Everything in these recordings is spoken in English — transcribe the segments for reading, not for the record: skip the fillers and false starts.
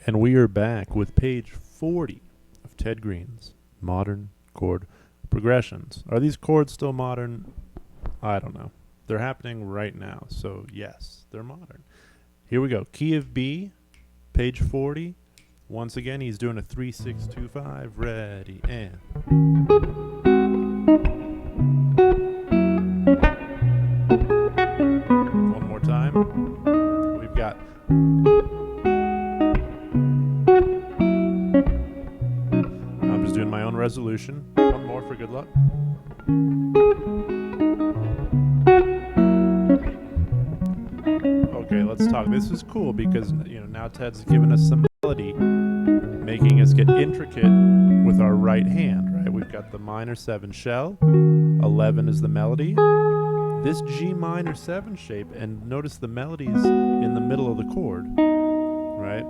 And we are back with page 40 of Ted Greene's Modern Chord Progressions. Are these chords still modern? I don't know. They're happening right now, so yes, they're modern. Here we go. Key of B, page 40. Once again, he's doing a 3-6-2-5. Ready, and... One more time. We've got... I'm just doing my own resolution. One more for good luck. Okay, let's talk. This is cool because now Ted's given us some melody, making us get intricate with our right hand, right? We've got the minor 7 shell, 11 is the melody, this G minor 7 shape, and notice the melody's in the middle of the chord, right?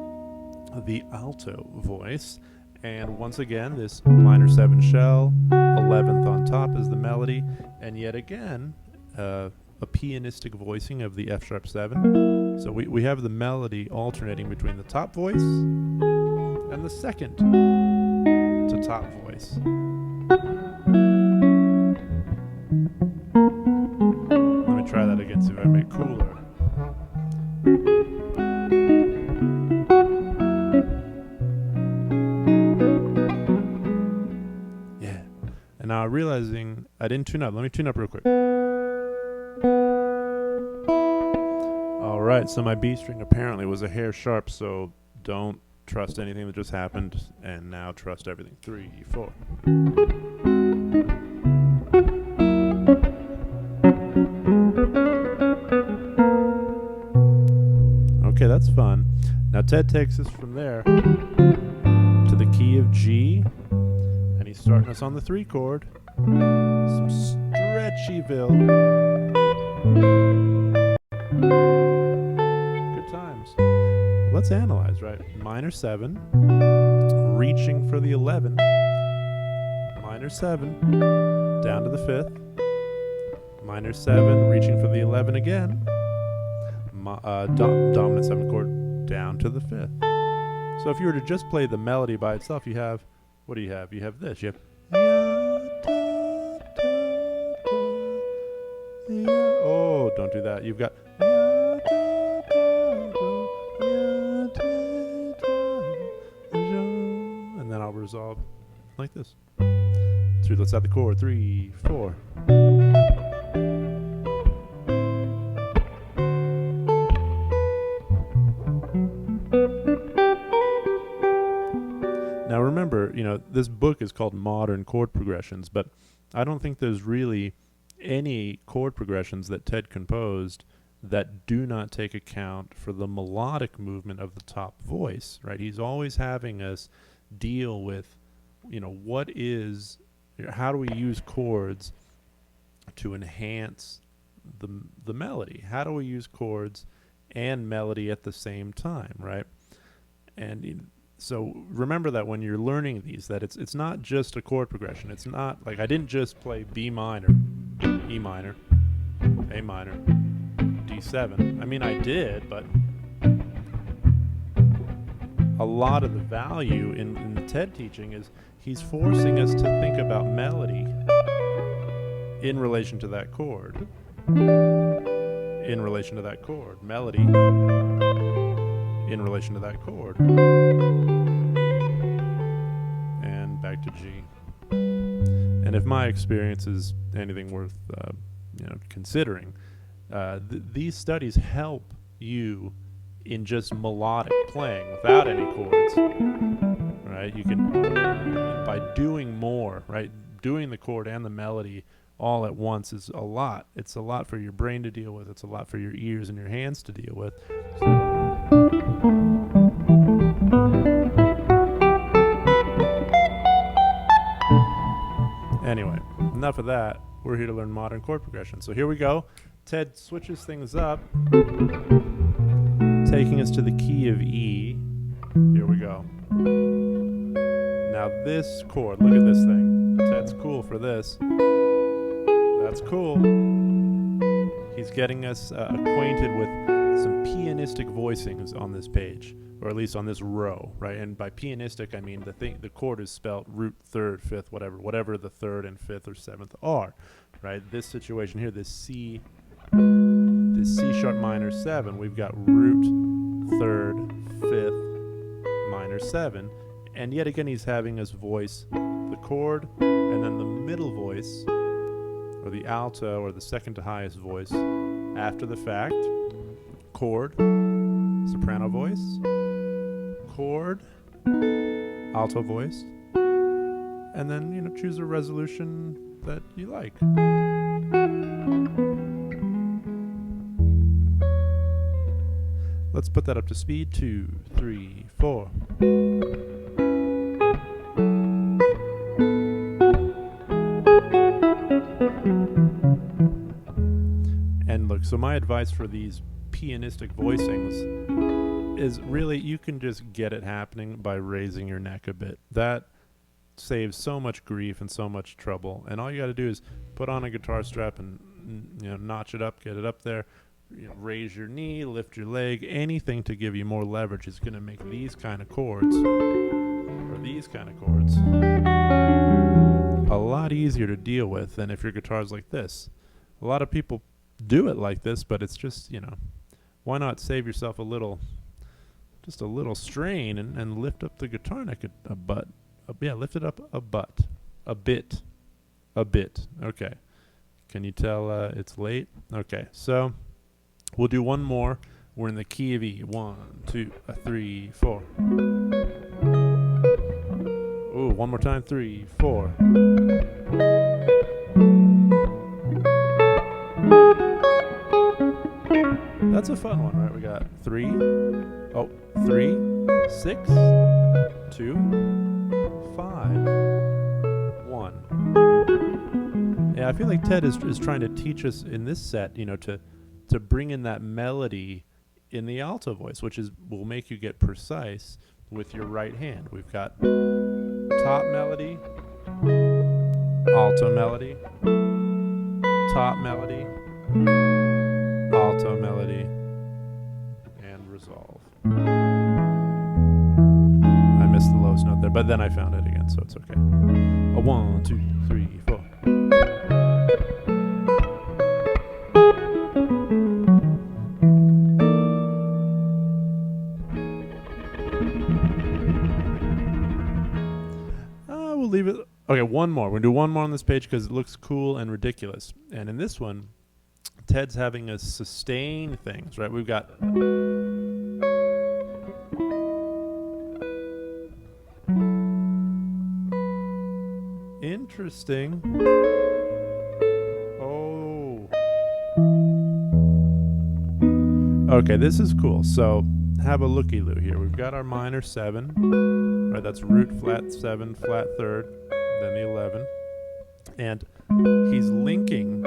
The alto voice, and once again, this minor 7 shell, 11th on top is the melody, and yet again, a pianistic voicing of the F sharp 7. So we have the melody alternating between the top voice and the second to top voice. Let me try that again, see if I make it cooler. Yeah. And now realizing I didn't tune up. Let me tune up real quick. Alright, so my B string apparently was a hair sharp, so don't trust anything that just happened, and now trust everything. 3, 4. Okay, that's fun. Now Ted takes us from there to the key of G, and he's starting us on the 3 chord. Some stretchyville. Let's analyze, right? Minor 7, reaching for the 11, minor 7, down to the 5th, minor 7, reaching for the 11 again, dominant 7 chord, down to the 5th. So if you were to just play the melody by itself, you have, what do you have? You have this, you have, oh, don't do that. You've got, and then I'll resolve like this. So let's add the chord. 3, 4. Now remember, this book is called Modern Chord Progressions, but I don't think there's really any chord progressions that Ted composed that do not take account for the melodic movement of the top voice, right? He's always having us deal with, how do we use chords to enhance the melody? How do we use chords and melody at the same time, right? And so remember that when you're learning these, that it's not just a chord progression. It's not like I didn't just play B minor, E minor, A minor, D7. I mean, I did, but a lot of the value in the TED teaching is he's forcing us to think about melody in relation to that chord. In relation to that chord. Melody in relation to that chord. And back to G. And if my experience is anything worth considering, these studies help you in just melodic playing without any chords, right? You can, by doing more, right? Doing the chord and the melody all at once is a lot. It's a lot for your brain to deal with. It's a lot for your ears and your hands to deal with. Anyway, enough of that. We're here to learn modern chord progression. So here we go. Ted switches things up, taking us to the key of E. Here we go. Now this chord, look at this thing. Ted's cool for this. That's cool. He's getting us acquainted with some pianistic voicings on this page. or at least on this row, right? And by pianistic, I mean the chord is spelled root, third, fifth, whatever the third and fifth or seventh are, right? This situation here, this C sharp minor 7, we've got root, third, fifth, minor 7, and yet again he's having us voice the chord and then the middle voice, or the alto, or the second to highest voice after the fact. Chord, soprano voice, chord, alto voice, and then, choose a resolution that you like. Let's put that up to speed. 2, 3, 4. And look, so my advice for these pianistic voicings is really, you can just get it happening by raising your neck a bit. That saves so much grief and so much trouble. And all you got to do is put on a guitar strap and notch it up, get it up there. Raise your knee, lift your leg. Anything to give you more leverage is going to make these kind of chords, or these kind of chords, a lot easier to deal with than if your guitar's like this. A lot of people do it like this, but it's just, why not save yourself just a little strain and lift up the guitar neck lift it up a bit. Okay. Can you tell it's late? Okay, so we'll do one more. We're in the key of E. 1, 2, 3, 4. Ooh, one more time. 3, 4. That's a fun one, right? We got 3, 6, 2, 5, 1. Yeah, I feel like Ted is trying to teach us in this set, to bring in that melody in the alto voice, which will make you get precise with your right hand. We've got top melody, alto melody, top melody, alto melody, and resolve. I missed the lowest note there, but then I found it again, so it's okay. 1, 2, 3, 4. We'll leave it. Okay, one more. We're going to do one more on this page because it looks cool and ridiculous. And in this one, Ted's having us sustain things, right? We've got interesting. Oh. Okay, this is cool. So have a looky-loo here. We've got our minor 7, right? That's root, flat 7, flat third, then the 11. And he's linking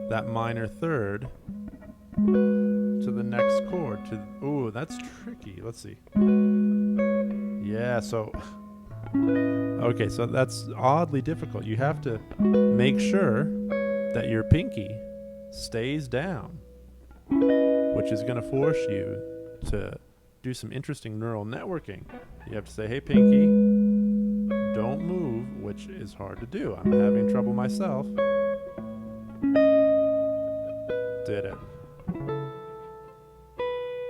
that minor third to the next chord. Ooh, that's tricky. Let's see. Yeah, so okay, so that's oddly difficult. You have to make sure that your pinky stays down, which is going to force you to do some interesting neural networking. You have to say, hey, pinky, don't move, which is hard to do. I'm having trouble myself. Did it.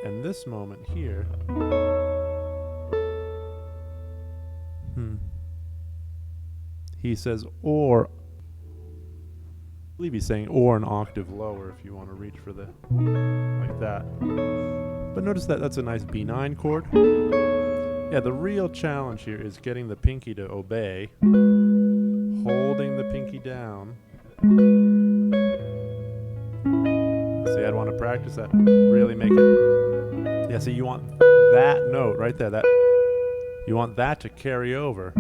And this moment here, he says, or, I believe he's saying, or an octave lower if you want to reach for the, like that. But notice that that's a nice B9 chord. Yeah, the real challenge here is getting the pinky to obey, holding the pinky down. See, I'd want to practice that, really make it. Yeah, see, you want that note right there, you want that to carry over.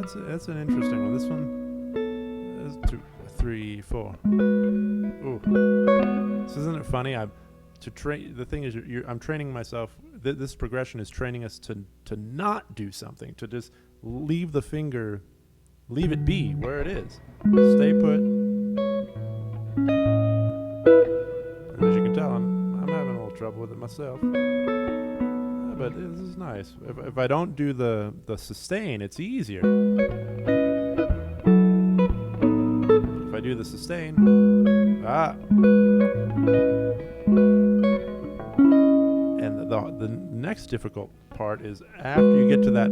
So that's an interesting one. This one is 2, 3, 4. Ooh. So isn't it funny? The thing is, I'm training myself. This progression is training us to not do something, to just leave the finger, leave it be where it is. Stay put. And as you can tell, I'm having a little trouble with it myself. But this is nice. If I don't do the sustain, it's easier. If I do the sustain, and the next difficult part is after you get to that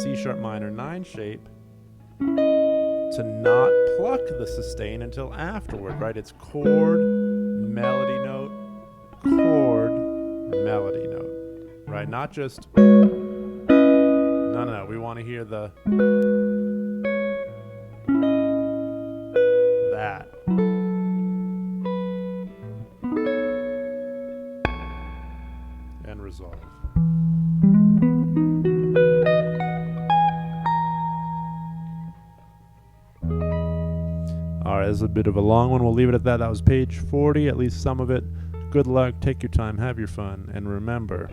C sharp minor 9 shape, to not pluck the sustain until afterward, right? It's chord, melody note, chord, melody note, right? Not just, no, we want to hear that. And resolve. Alright, this is a bit of a long one. We'll leave it at that. That was page 40, at least some of it. Good luck, take your time, have your fun, and remember...